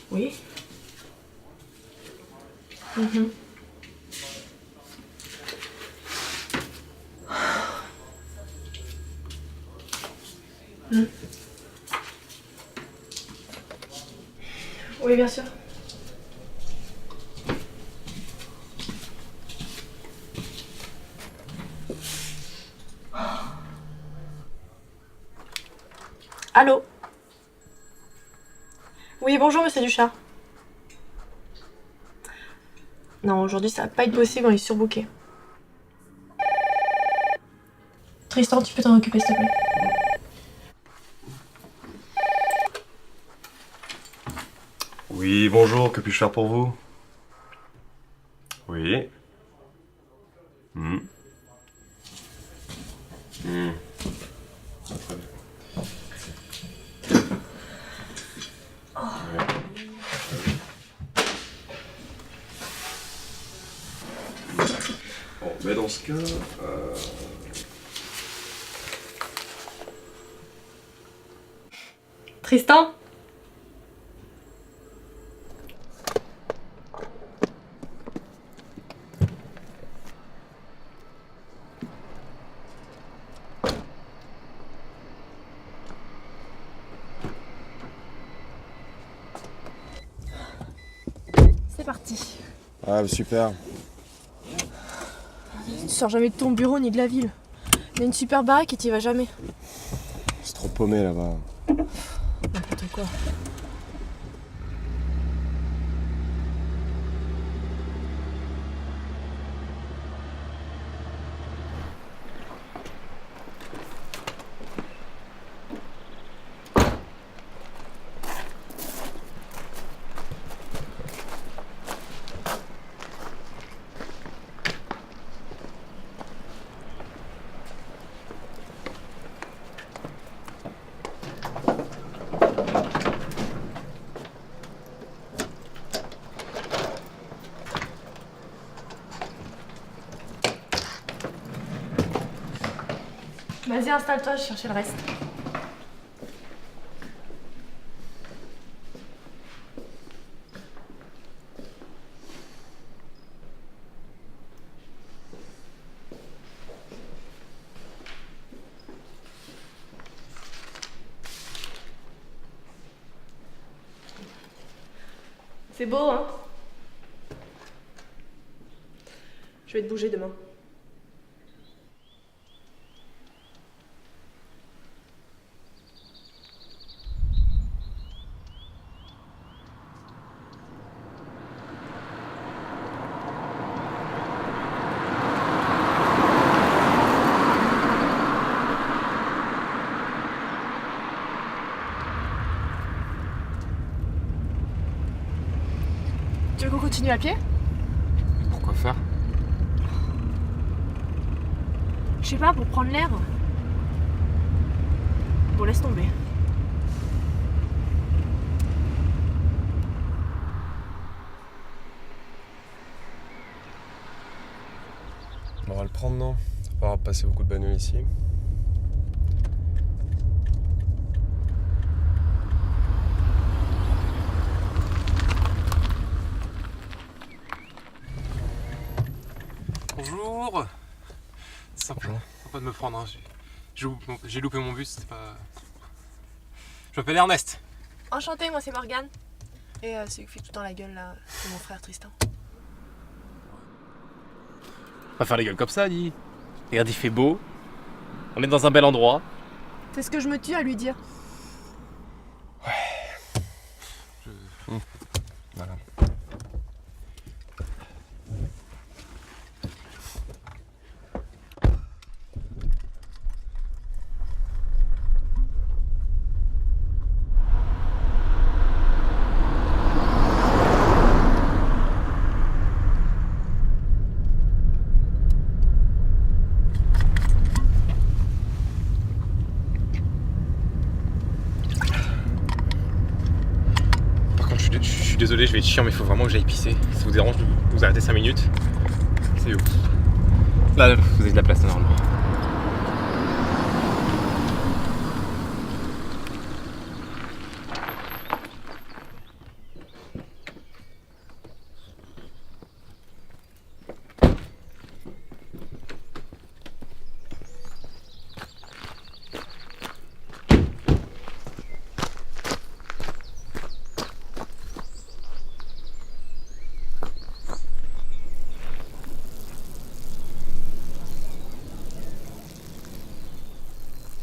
Oui. Mhm. Mm. Oui, bien sûr. Allô? Oui, bonjour, monsieur Duchat. Non, aujourd'hui, ça va pas être possible, on est surbooké. Tristan, tu peux t'en occuper, s'il te plaît? Oui, bonjour, que puis-je faire pour vous? Oui. Hmm. Hmm. Très bien. Ouais. Bon, mais dans ce cas, Tristan? C'est parti. Ah, super. Tu sors jamais de ton bureau ni de la ville. Il y a une super baraque et t'y vas jamais. C'est trop paumé là-bas. N'importe quoi. Vas-y, installe-toi, je cherchais le reste. C'est beau, hein? Je vais te bouger demain. Tu veux qu'on continue à pied? Pourquoi faire? Je sais pas, pour prendre l'air. Bon, laisse tomber. On va le prendre, non? On va passer beaucoup de bonnes nuits ici. Bonjour. Sympa, Bonjour. sympa de me prendre. Hein. J'ai loupé mon bus, c'est pas. Je m'appelle Ernest. Enchantée, moi c'est Morgane. Et celui qui fait tout le temps la gueule là, c'est mon frère Tristan. On va faire les gueules comme ça, dis. Regarde, il fait beau. On est dans un bel endroit. C'est ce que je me tue à lui dire. Voilà. Par contre, je suis désolé, je vais être chiant, mais il faut vraiment que j'aille pisser. Si ça vous dérange, vous arrêtez 5 minutes. C'est où? Là, vous avez de la place normalement.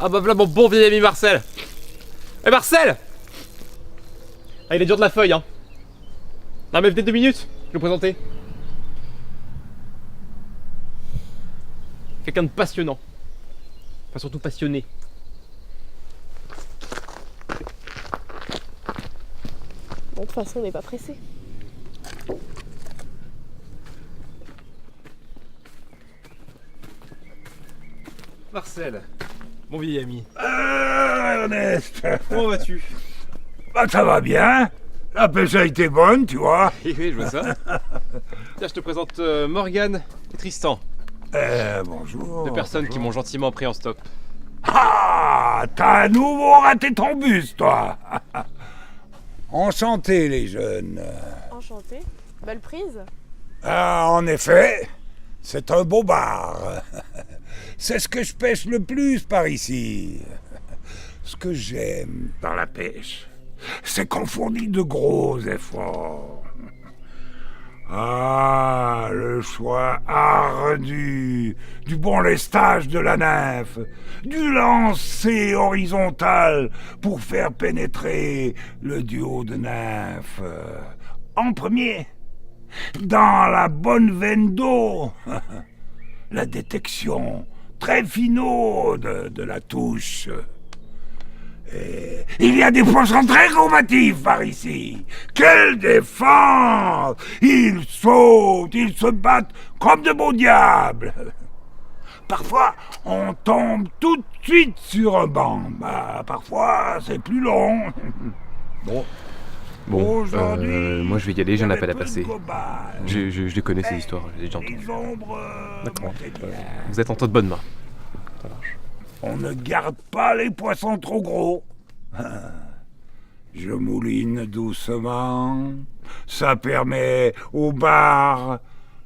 Ah bah voilà mon bon vieil ami Marcel. Eh Marcel! Ah il est dur de la feuille hein. Non mais venez 2 minutes, je vais vous présenter. Quelqu'un de passionnant. Enfin surtout passionné. Bon, de toute façon, on n'est pas pressé. Marcel, mon vieil ami. Ernest, Comment vas-tu? bah, ça va bien. La pêche a été bonne, tu vois. Oui, je vois ça. Tiens, je te présente Morgane et Tristan, Bonjour. deux personnes qui m'ont gentiment pris en stop. Ah, t'as à nouveau raté ton bus, toi. Enchanté, les jeunes. Enchanté. Belle prise. Ah, en effet, c'est un beau bar. C'est ce que je pêche le plus par ici. Ce que j'aime dans la pêche, c'est qu'on fournit de gros efforts. Ah, le choix ardu du bon lestage de la nymphe, du lancer horizontal pour faire pénétrer le duo de nymphes. En premier, dans la bonne veine d'eau, la détection très finaude de la touche. Et il y a des poissons très combatifs par ici. Quelle défense! Ils sautent, ils se battent comme de beaux diables. Parfois, on tombe tout de suite sur un banc. Bah, parfois, c'est plus long. Bon, Aujourd'hui, moi je vais y aller, j'ai un appel à peu de passer. cobayes. Je les connais ces histoires, je les ai déjà entendues. Les ombres D'accord. montaient bien. Vous êtes en toute bonne main. Ça marche. On ne garde pas les poissons trop gros. Je mouline doucement. Ça permet au bar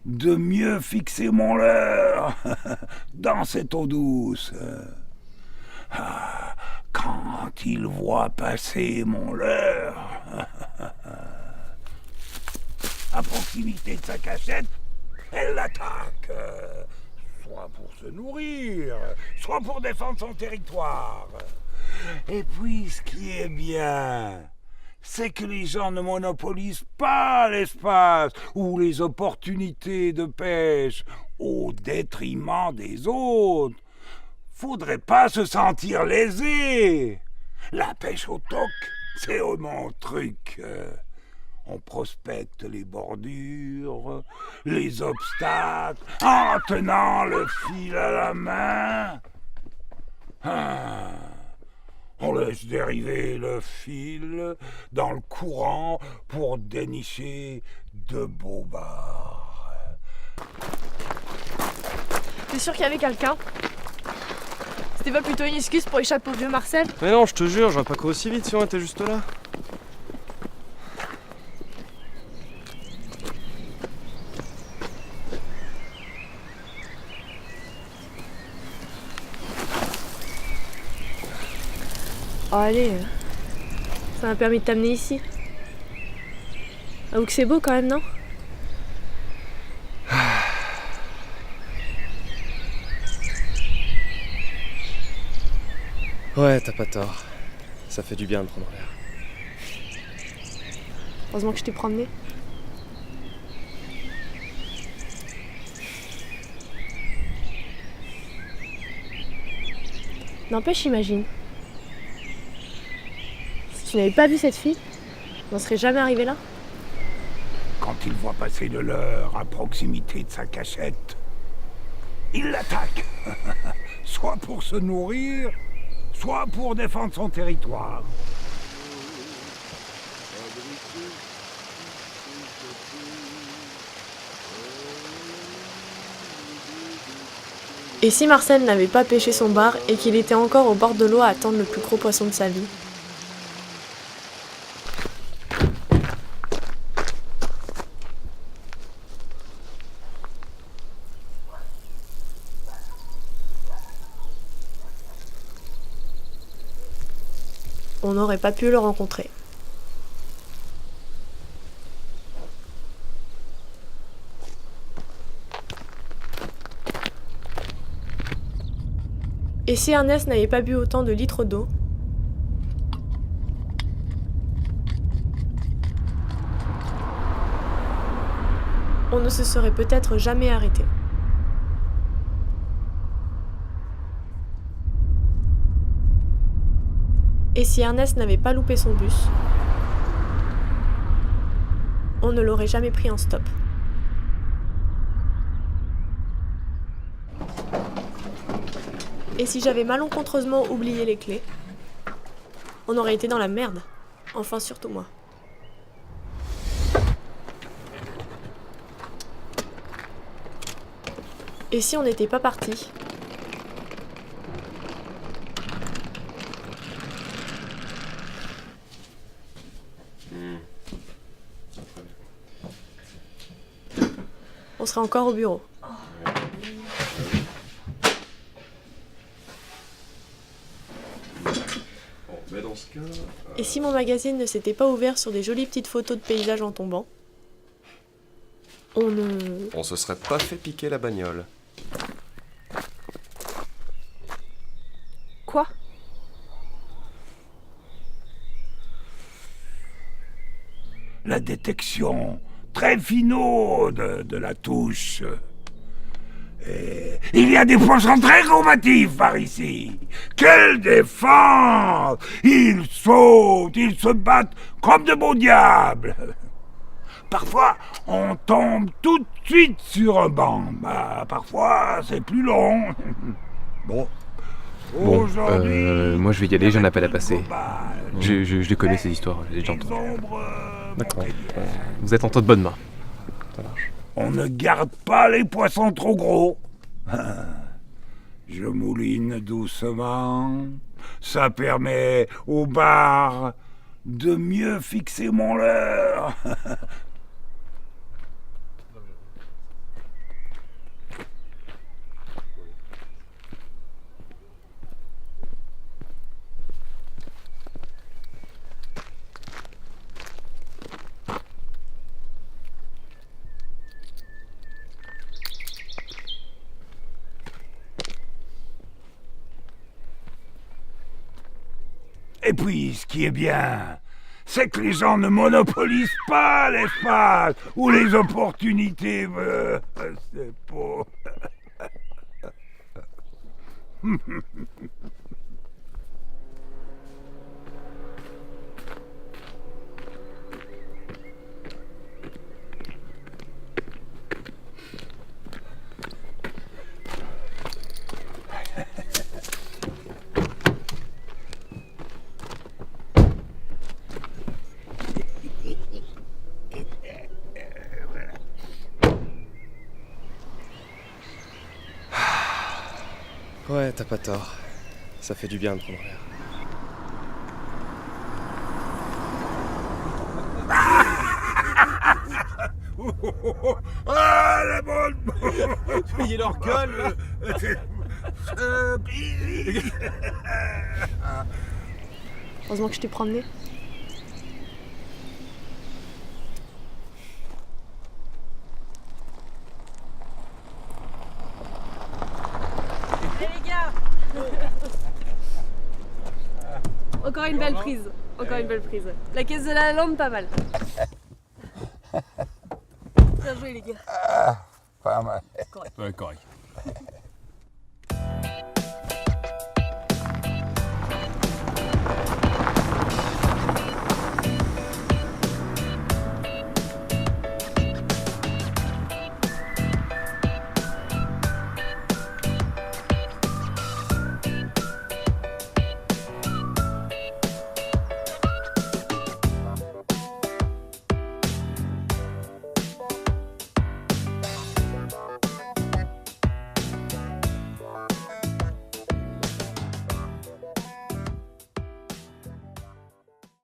de mieux fixer mon leurre dans cette eau douce. Quand il voit passer mon leurre à proximité de sa cachette, elle l'attaque. Soit pour se nourrir, soit pour défendre son territoire. Et puis, ce qui est bien, c'est que les gens ne monopolisent pas l'espace ou les opportunités de pêche au détriment des autres. Faudrait pas se sentir lésé. La pêche au toc, c'est mon truc. On prospecte les bordures, les obstacles, en tenant le fil à la main. On laisse dériver le fil dans le courant pour dénicher de beaux bars. T'es sûr qu'il y avait quelqu'un? C'était pas plutôt une excuse pour échapper au vieux Marcel? Mais non, je te jure, j'aurais pas couru aussi vite si on était juste là. Oh allez, ça m'a permis de t'amener ici. Avoue que c'est beau quand même, non? Ouais, t'as pas tort. Ça fait du bien de prendre l'air. Heureusement que je t'ai promené. N'empêche, imagine. Si tu n'avais pas vu cette fille, on n'en serait jamais arrivé là. Quand il voit passer le leurre à proximité de sa cachette, il l'attaque. Soit pour se nourrir, soit pour défendre son territoire. Et si Marcel n'avait pas pêché son bar et qu'il était encore au bord de l'eau à attendre le plus gros poisson de sa vie? On n'aurait pas pu le rencontrer. Et si Ernest n'avait pas bu autant de litres d'eau, on ne se serait peut-être jamais arrêté. Et si Ernest n'avait pas loupé son bus, on ne l'aurait jamais pris en stop. Et si j'avais malencontreusement oublié les clés, on aurait été dans la merde. Enfin, surtout moi. Et si on n'était pas parti ? On serait encore au bureau. Bon, mais dans ce cas... Et si mon magazine ne s'était pas ouvert sur des jolies petites photos de paysages en tombant, On se serait pas fait piquer la bagnole. Quoi ? La détection très finaux de la touche. Et il y a des poissons très combatifs par ici. Quelle défense! Ils sautent, ils se battent comme de beaux diables. Parfois, on tombe tout de suite sur un banc. Bah, parfois, c'est plus long. Bon. Bon, Aujourd'hui, moi je vais y aller, j'ai un appel à passer. global. Je les connais ces histoires, j'ai déjà Les entendu. ombres, D'accord. Montpellier. Vous êtes entre de bonnes mains. Ça marche. On ne garde pas les poissons trop gros. Je mouline doucement. Ça permet au bar de mieux fixer mon leurre. Et puis, ce qui est bien, c'est que les gens ne monopolisent pas l'espace ou les opportunités. C'est beau. Ouais, t'as pas tort. Ça fait du bien de prendre l'air. Ah, la bonne. Payez leur gueule. Heureusement que je t'ai promené. Encore une belle prise. Encore une belle prise. La caisse de la lampe, pas mal. Bien joué les gars. Pas mal. Ouais, correct.